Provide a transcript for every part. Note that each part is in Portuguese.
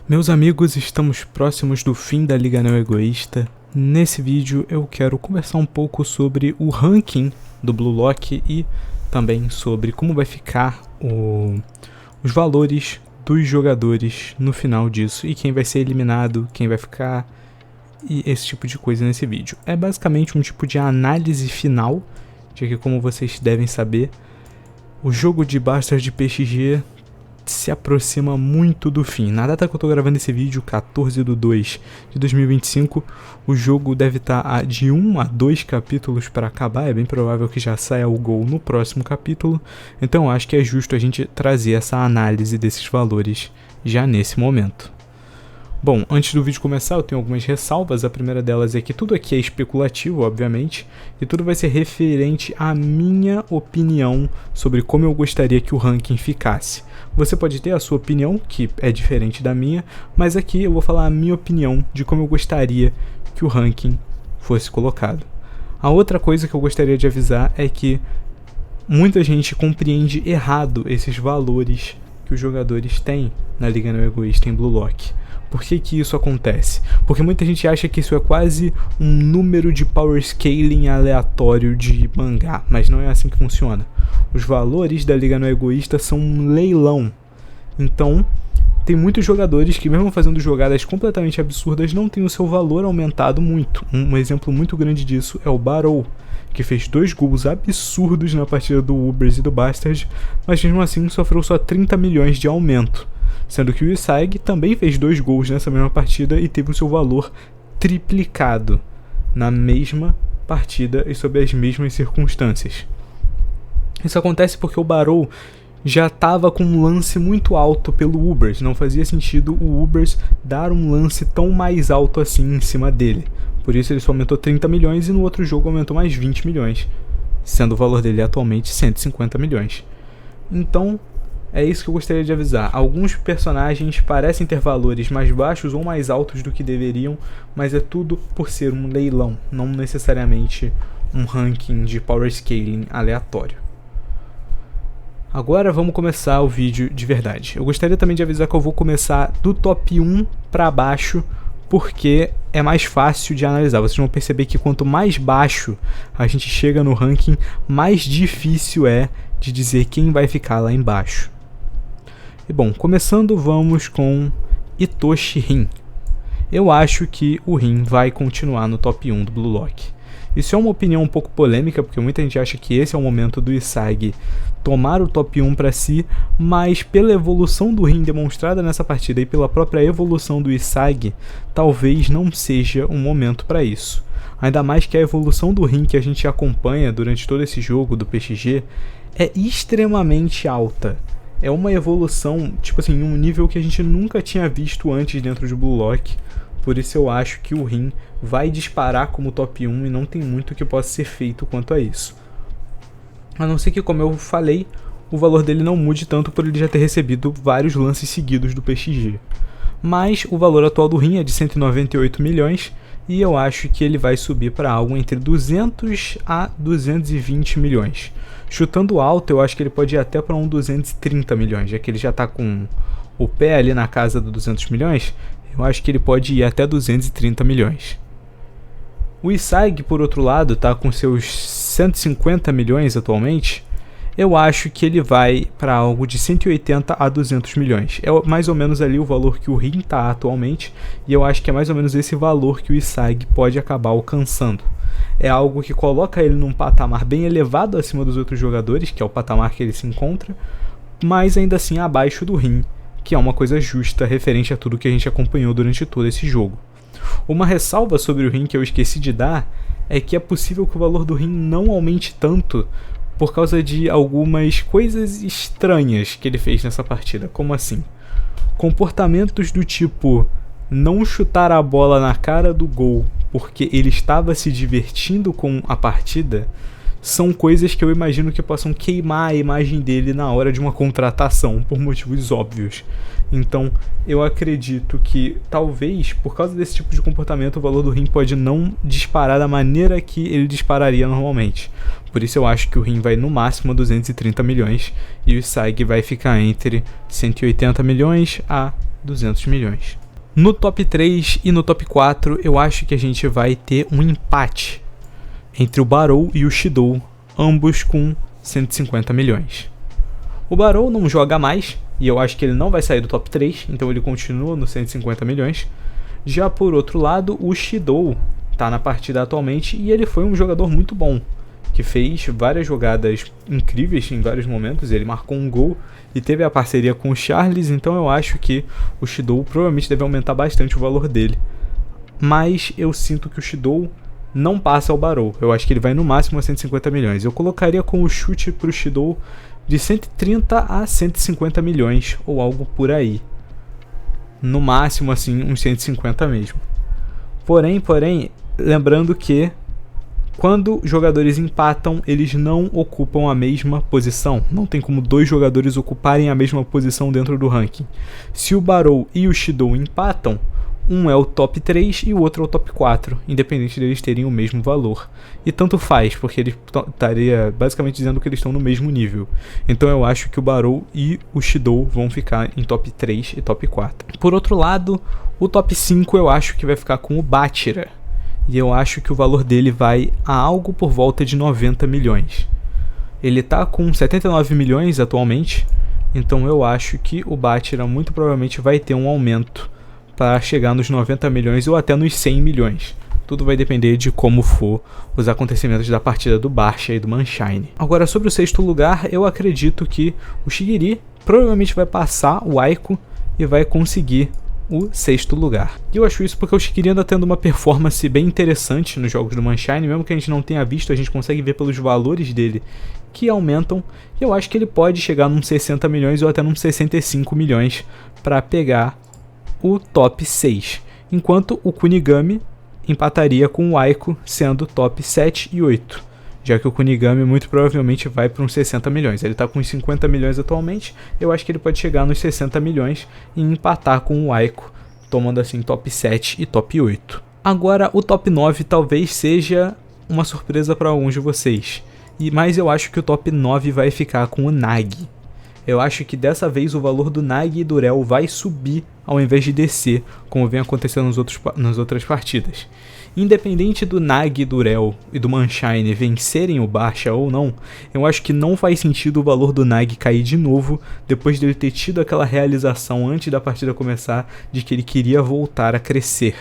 Meus amigos, estamos próximos do fim da Liga Não Egoísta. Nesse vídeo eu quero conversar um pouco sobre o ranking do Blue Lock e também sobre como vai ficar os valores dos jogadores no final disso e quem vai ser eliminado, quem vai ficar e esse tipo de coisa nesse vídeo. É basicamente um tipo de análise final, já que, como vocês devem saber, o jogo de Bastard de PXG se aproxima muito do fim. Na data que eu tô gravando esse vídeo, 14/2/2025, o jogo deve estar de 1 a 2 capítulos para acabar. É bem provável que já saia o gol no próximo capítulo, então eu acho que é justo a gente trazer essa análise desses valores já nesse momento. Bom, antes do vídeo começar, eu tenho algumas ressalvas. A primeira delas é que tudo aqui é especulativo, obviamente, e tudo vai ser referente à minha opinião sobre como eu gostaria que o ranking ficasse. Você pode ter a sua opinião, que é diferente da minha, mas aqui eu vou falar a minha opinião de como eu gostaria que o ranking fosse colocado. A outra coisa que eu gostaria de avisar é que muita gente compreende errado esses valores que os jogadores têm na Liga Não Egoísta em Blue Lock. Por que isso acontece? Porque muita gente acha que isso é quase um número de power scaling aleatório de mangá, mas não é assim que funciona. Os valores da Liga Não Egoísta são um leilão. Então, tem muitos jogadores que, mesmo fazendo jogadas completamente absurdas, não tem o seu valor aumentado muito. Um exemplo muito grande disso é o Barou, que fez 2 gols absurdos na partida do Ubers e do Bastard, mas mesmo assim sofreu só 30 milhões de aumento. Sendo que o Isag também fez 2 gols nessa mesma partida e teve o seu valor triplicado na mesma partida e sob as mesmas circunstâncias. Isso acontece porque o Barou já estava com um lance muito alto pelo Ubers. Não fazia sentido o Ubers dar um lance tão mais alto assim em cima dele. Por isso ele só aumentou 30 milhões e no outro jogo aumentou mais 20 milhões, sendo o valor dele atualmente 150 milhões. Então, é isso que eu gostaria de avisar. Alguns personagens parecem ter valores mais baixos ou mais altos do que deveriam, mas é tudo por ser um leilão, não necessariamente um ranking de power scaling aleatório. Agora vamos começar o vídeo de verdade. Eu gostaria também de avisar que eu vou começar do top 1 para baixo, porque é mais fácil de analisar. Vocês vão perceber que quanto mais baixo a gente chega no ranking, mais difícil é de dizer quem vai ficar lá embaixo. E bom, começando, vamos com Itoshi Rin. Eu acho que o Rin vai continuar no top 1 do Blue Lock. Isso é uma opinião um pouco polêmica, porque muita gente acha que esse é o momento do Isag tomar o top 1 para si, mas pela evolução do Rin demonstrada nessa partida e pela própria evolução do Isag, talvez não seja um momento para isso. Ainda mais que a evolução do Rin que a gente acompanha durante todo esse jogo do PXG é extremamente alta. É uma evolução, tipo assim, em um nível que a gente nunca tinha visto antes dentro de Blue Lock. Por isso eu acho que o Rin vai disparar como top 1 e não tem muito que possa ser feito quanto a isso. A não ser que, como eu falei, o valor dele não mude tanto por ele já ter recebido vários lances seguidos do PXG. Mas o valor atual do Rin é de 198 milhões e eu acho que ele vai subir para algo entre 200 a 220 milhões. Chutando alto, eu acho que ele pode ir até para um 230 milhões, já que ele já está com o pé ali na casa dos 200 milhões, eu acho que ele pode ir até 230 milhões. O Isag, por outro lado, está com seus 150 milhões atualmente. Eu acho que ele vai para algo de 180 a 200 milhões. É mais ou menos ali o valor que o Rin está atualmente, e eu acho que é mais ou menos esse valor que o Isag pode acabar alcançando. É algo que coloca ele num patamar bem elevado acima dos outros jogadores, que é o patamar que ele se encontra, mas ainda assim abaixo do Rin, que é uma coisa justa referente a tudo que a gente acompanhou durante todo esse jogo. Uma ressalva sobre o Rin que eu esqueci de dar é que é possível que o valor do Rin não aumente tanto por causa de algumas coisas estranhas que ele fez nessa partida. Como assim? Comportamentos do tipo não chutar a bola na cara do gol porque ele estava se divertindo com a partida são coisas que eu imagino que possam queimar a imagem dele na hora de uma contratação, por motivos óbvios. Então, eu acredito que, talvez, por causa desse tipo de comportamento, o valor do Rin pode não disparar da maneira que ele dispararia normalmente. Por isso eu acho que o Rin vai no máximo a 230 milhões e o Isag vai ficar entre 180 milhões a 200 milhões. No top 3 e no top 4, eu acho que a gente vai ter um empate entre o Barou e o Shidou, ambos com 150 milhões. O Barou não joga mais, e eu acho que ele não vai sair do top 3, então ele continua nos 150 milhões. Já por outro lado, o Shidou está na partida atualmente e ele foi um jogador muito bom, que fez várias jogadas incríveis em vários momentos. Ele marcou um gol e teve a parceria com o Charles, então eu acho que o Shidou provavelmente deve aumentar bastante o valor dele. Mas eu sinto que o Shidou não passa ao Barou, eu acho que ele vai no máximo a 150 milhões. Eu colocaria como chute para o Shidou de 130 a 150 milhões ou algo por aí. No máximo assim, uns 150 mesmo. Porém, lembrando que quando jogadores empatam, eles não ocupam a mesma posição. Não tem como dois jogadores ocuparem a mesma posição dentro do ranking. Se o Barou e o Shidou empatam, um é o top 3 e o outro é o top 4, independente deles terem o mesmo valor. E tanto faz, porque ele estaria basicamente dizendo que eles estão no mesmo nível. Então eu acho que o Barou e o Shidou vão ficar em top 3 e top 4. Por outro lado, o top 5 eu acho que vai ficar com o Bátira. E eu acho que o valor dele vai a algo por volta de 90 milhões. Ele está com 79 milhões atualmente, então eu acho que o Bátira muito provavelmente vai ter um aumento para chegar nos 90 milhões ou até nos 100 milhões. Tudo vai depender de como for os acontecimentos da partida do Barça e do Mannschine. Agora, sobre o sexto lugar, eu acredito que o Shigiri provavelmente vai passar o Aiko e vai conseguir o sexto lugar. E eu acho isso porque o Shigiri anda tendo uma performance bem interessante nos jogos do Mannschine, mesmo que a gente não tenha visto, a gente consegue ver pelos valores dele que aumentam, e eu acho que ele pode chegar num 60 milhões ou até num 65 milhões para pegar o top 6, enquanto o Kunigami empataria com o Aiko sendo top 7 e 8, já que o Kunigami muito provavelmente vai para uns 60 milhões. Ele está com uns 50 milhões atualmente, eu acho que ele pode chegar nos 60 milhões e empatar com o Aiko, tomando assim top 7 e top 8. Agora o top 9 talvez seja uma surpresa para alguns de vocês, mas eu acho que o top 9 vai ficar com o Nagi. Eu acho que dessa vez o valor do Nagi e do Rell vai subir ao invés de descer, como vem acontecendo nas outras partidas. Independente do Nagi, do Rell e do Mannschine vencerem o Barça ou não, eu acho que não faz sentido o valor do Nagi cair de novo depois dele ter tido aquela realização antes da partida começar de que ele queria voltar a crescer.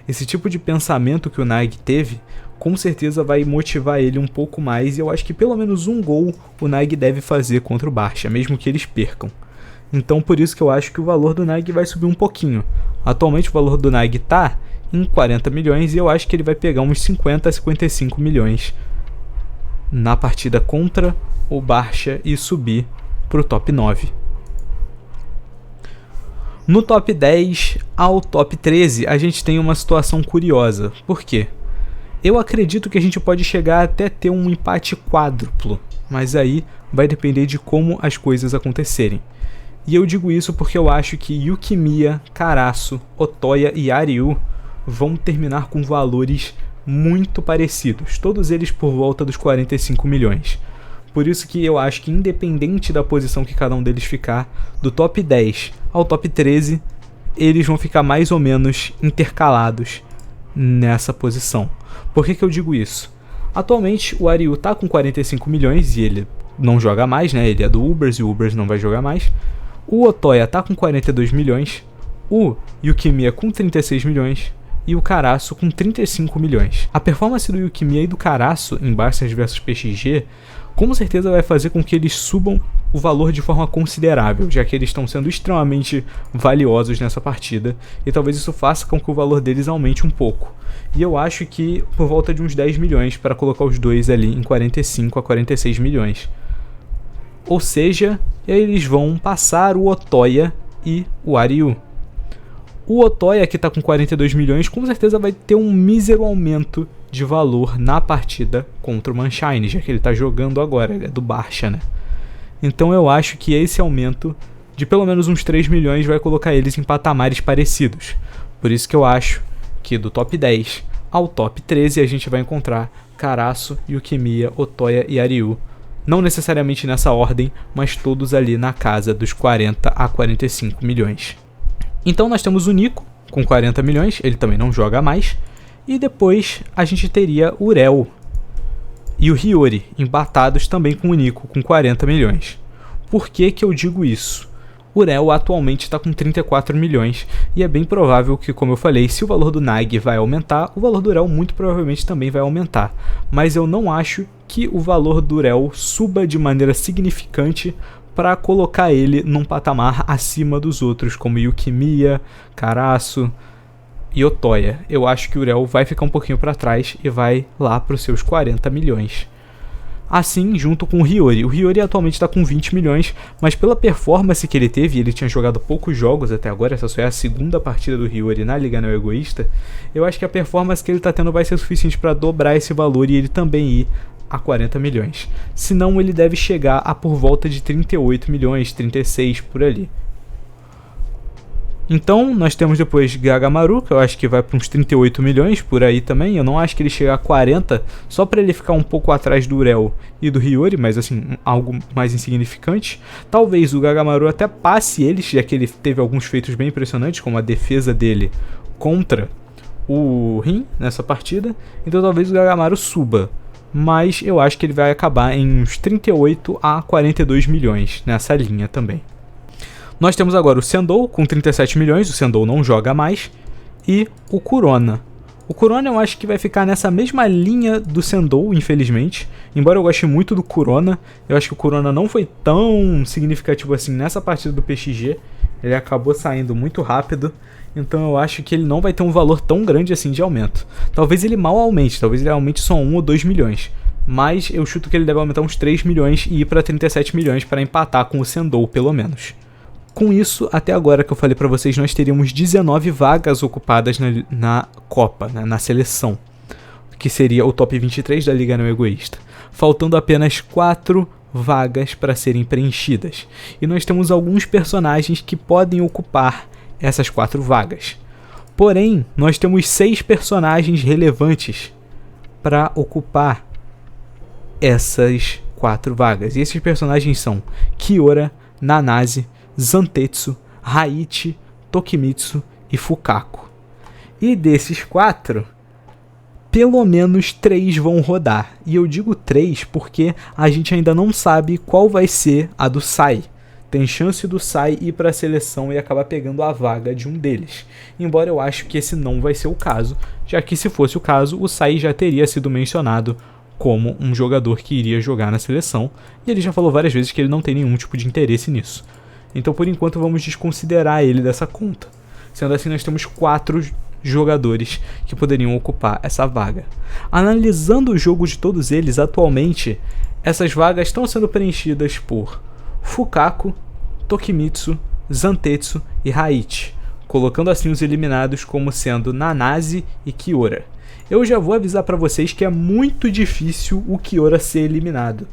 Esse tipo de pensamento que o Nagi teve com certeza vai motivar ele um pouco mais, e eu acho que pelo menos um gol o Nagi deve fazer contra o Barça, mesmo que eles percam. Então por isso que eu acho que o valor do Nagi vai subir um pouquinho. Atualmente o valor do Nagi está em 40 milhões e eu acho que ele vai pegar uns 50 a 55 milhões na partida contra o Barça e subir para o top 9. No top 10 ao top 13 a gente tem uma situação curiosa. Por quê? Eu acredito que a gente pode chegar até ter um empate quádruplo, mas aí vai depender de como as coisas acontecerem. E eu digo isso porque eu acho que Yukimiya, Karasu, Otoya e Ariu vão terminar com valores muito parecidos, todos eles por volta dos 45 milhões. Por isso que eu acho que independente da posição que cada um deles ficar, do top 10 ao top 13, eles vão ficar mais ou menos intercalados nessa posição. Por que eu digo isso? Atualmente o Ariu tá com 45 milhões e ele não joga mais, né? Ele é do Ubers e o Ubers não vai jogar mais. O Otoya tá com 42 milhões, o Yukimiya com 36 milhões e o Karasu com 35 milhões. A performance do Yukimiya e do Karasu em Barça vs PSG com certeza vai fazer com que eles subam o valor de forma considerável, já que eles estão sendo extremamente valiosos nessa partida, e talvez isso faça com que o valor deles aumente um pouco. E eu acho que por volta de uns 10 milhões para colocar os dois ali em 45 a 46 milhões. Ou seja, eles vão passar o Otoya e o Ariu. O Otoya, que está com 42 milhões, com certeza vai ter um mísero aumento de valor na partida contra o Mannschine, já que ele está jogando agora, ele é do Barça, né? Então eu acho que esse aumento de pelo menos uns 3 milhões vai colocar eles em patamares parecidos. Por isso que eu acho que do top 10 ao top 13 a gente vai encontrar Karasu, Yukimiya, Otoya e Ariu. Não necessariamente nessa ordem, mas todos ali na casa dos 40 a 45 milhões. Então nós temos o Nico com 40 milhões, ele também não joga mais. E depois a gente teria o Rell e o Hiyori empatados também com o Nico com 40 milhões. Por que que eu digo isso? O Rell atualmente está com 34 milhões e é bem provável que, como eu falei, se o valor do Nag vai aumentar, o valor do Rell muito provavelmente também vai aumentar. Mas eu não acho que o valor do Rell suba de maneira significante para colocar ele num patamar acima dos outros, como Yukimiya, Karasu e Otoya. Eu acho que o Rell vai ficar um pouquinho para trás e vai lá para os seus 40 milhões. Assim, junto com o Hiyori. O Hiyori atualmente está com 20 milhões, mas pela performance que ele teve, ele tinha jogado poucos jogos até agora, essa só é a segunda partida do Hiyori na Liga Não Egoísta, eu acho que a performance que ele está tendo vai ser suficiente para dobrar esse valor e ele também ir a 40 milhões. Senão ele deve chegar a por volta de 38 milhões, 36 por ali. Então, nós temos depois Gagamaru, que eu acho que vai para uns 38 milhões por aí também. Eu não acho que ele chegue a 40, só para ele ficar um pouco atrás do Rell e do Hiyori, mas assim, algo mais insignificante. Talvez o Gagamaru até passe eles, já que ele teve alguns feitos bem impressionantes, como a defesa dele contra o Rin nessa partida. Então talvez o Gagamaru suba, mas eu acho que ele vai acabar em uns 38 a 42 milhões nessa linha também. Nós temos agora o Sendou com 37 milhões, o Sendou não joga mais, e o Kurona. O Kurona eu acho que vai ficar nessa mesma linha do Sendou, infelizmente. Embora eu goste muito do Kurona, eu acho que o Kurona não foi tão significativo assim nessa partida do PXG. Ele acabou saindo muito rápido, então eu acho que ele não vai ter um valor tão grande assim de aumento. Talvez ele mal aumente, talvez ele aumente só 1 ou 2 milhões. Mas eu chuto que ele deve aumentar uns 3 milhões e ir para 37 milhões para empatar com o Sendou pelo menos. Com isso, até agora que eu falei para vocês, nós teríamos 19 vagas ocupadas na Copa, né, na seleção, que seria o top 23 da Liga Não Egoísta, faltando apenas 4 vagas para serem preenchidas. E nós temos alguns personagens que podem ocupar essas 4 vagas. Porém, nós temos 6 personagens relevantes para ocupar essas 4 vagas. E esses personagens são Kiora, Nanase, Zantetsu, Haichi, Tokimitsu e Fukaku. E desses 4, pelo menos 3 vão rodar. E eu digo 3 porque a gente ainda não sabe qual vai ser a do Sai. Tem chance do Sai ir para a seleção e acabar pegando a vaga de um deles. Embora eu acho que esse não vai ser o caso, já que se fosse o caso, o Sai já teria sido mencionado como um jogador que iria jogar na seleção. E ele já falou várias vezes que ele não tem nenhum tipo de interesse nisso. Então, por enquanto, vamos desconsiderar ele dessa conta. Sendo assim, nós temos 4 jogadores que poderiam ocupar essa vaga. Analisando o jogo de todos eles, atualmente, essas vagas estão sendo preenchidas por Fukaku, Tokimitsu, Zantetsu e Haichi, colocando assim os eliminados como sendo Nanase e Kiora. Eu já vou avisar para vocês que é muito difícil o Kiora ser eliminado,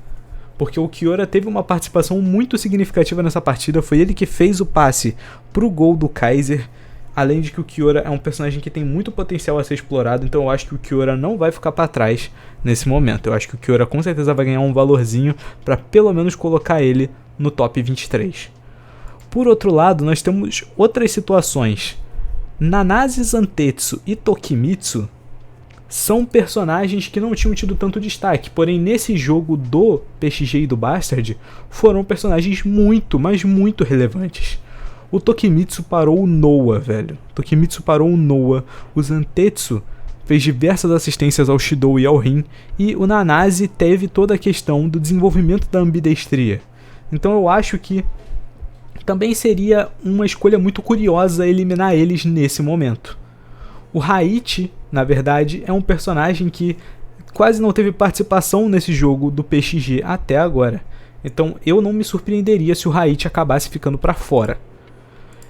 porque o Kiora teve uma participação muito significativa nessa partida, foi ele que fez o passe pro gol do Kaiser, além de que o Kiora é um personagem que tem muito potencial a ser explorado, então eu acho que o Kiora não vai ficar para trás nesse momento. Eu acho que o Kiora com certeza vai ganhar um valorzinho para pelo menos colocar ele no top 23. Por outro lado, nós temos outras situações. Nanase, Zantetsu e Tokimitsu são personagens que não tinham tido tanto destaque, porém nesse jogo do PXG e do Bastard foram personagens muito, mas muito relevantes. O Tokimitsu parou o Noah, velho. Tokimitsu parou o Noah. O Zantetsu fez diversas assistências ao Shidou e ao Rin, e o Nanase teve toda a questão do desenvolvimento da ambidestria. Então eu acho que também seria uma escolha muito curiosa eliminar eles nesse momento. O Haichi, na verdade, é um personagem que quase não teve participação nesse jogo do PXG até agora. Então eu não me surpreenderia se o Haichi acabasse ficando para fora.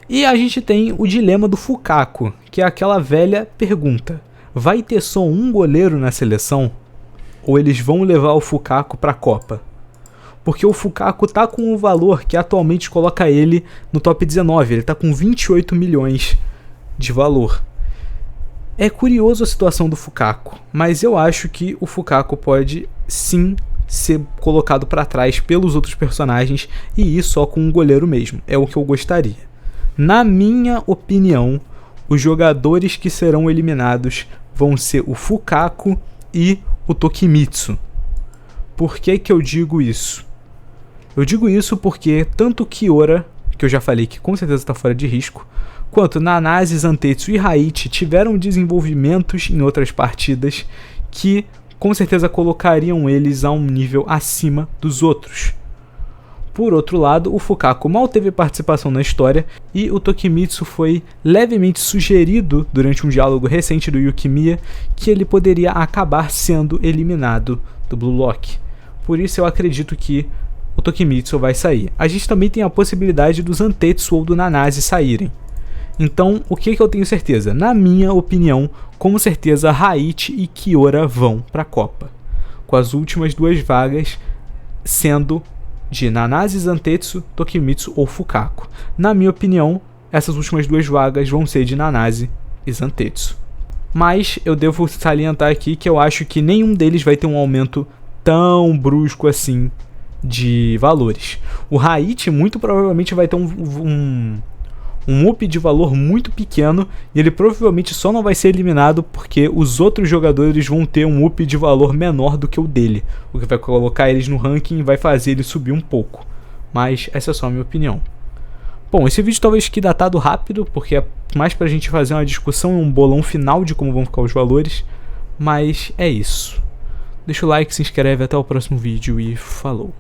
E a gente tem o dilema do Fukaku, que é aquela velha pergunta: vai ter só um goleiro na seleção? Ou eles vão levar o Fukaku para a Copa? Porque o Fukaku tá com um valor que atualmente coloca ele no top 19, ele tá com 28 milhões de valor. É curioso a situação do Fukaku, mas eu acho que o Fukaku pode sim ser colocado para trás pelos outros personagens e ir só com um goleiro mesmo, é o que eu gostaria. Na minha opinião, os jogadores que serão eliminados vão ser o Fukaku e o Tokimitsu. Por que que eu digo isso? Eu digo isso porque tanto Kiora, que eu já falei que com certeza está fora de risco, quanto Nanase, Zantetsu e Haichi tiveram desenvolvimentos em outras partidas que com certeza colocariam eles a um nível acima dos outros. Por outro lado, o Fukaku mal teve participação na história e o Tokimitsu foi levemente sugerido durante um diálogo recente do Yukimiya que ele poderia acabar sendo eliminado do Blue Lock. Por isso eu acredito que o Tokimitsu vai sair. A gente também tem a possibilidade do Zantetsu ou do Nanase saírem. Então, o que eu tenho certeza? Na minha opinião, com certeza Haichi e Kiora vão para a Copa, com as últimas 2 vagas sendo de Nanase, Zantetsu, Tokimitsu ou Fukaku. Na minha opinião, essas últimas 2 vagas vão ser de Nanase e Zantetsu. Mas eu devo salientar aqui que eu acho que nenhum deles vai ter um aumento tão brusco assim de valores. O Haichi muito provavelmente vai ter um up de valor muito pequeno e ele provavelmente só não vai ser eliminado porque os outros jogadores vão ter um up de valor menor do que o dele, o que vai colocar eles no ranking e vai fazer ele subir um pouco. Mas essa é só a minha opinião. Bom, esse vídeo talvez fique datado rápido, porque é mais pra gente fazer uma discussão e um bolão final de como vão ficar os valores, mas é isso. Deixa o like, se inscreve, até o próximo vídeo e falou!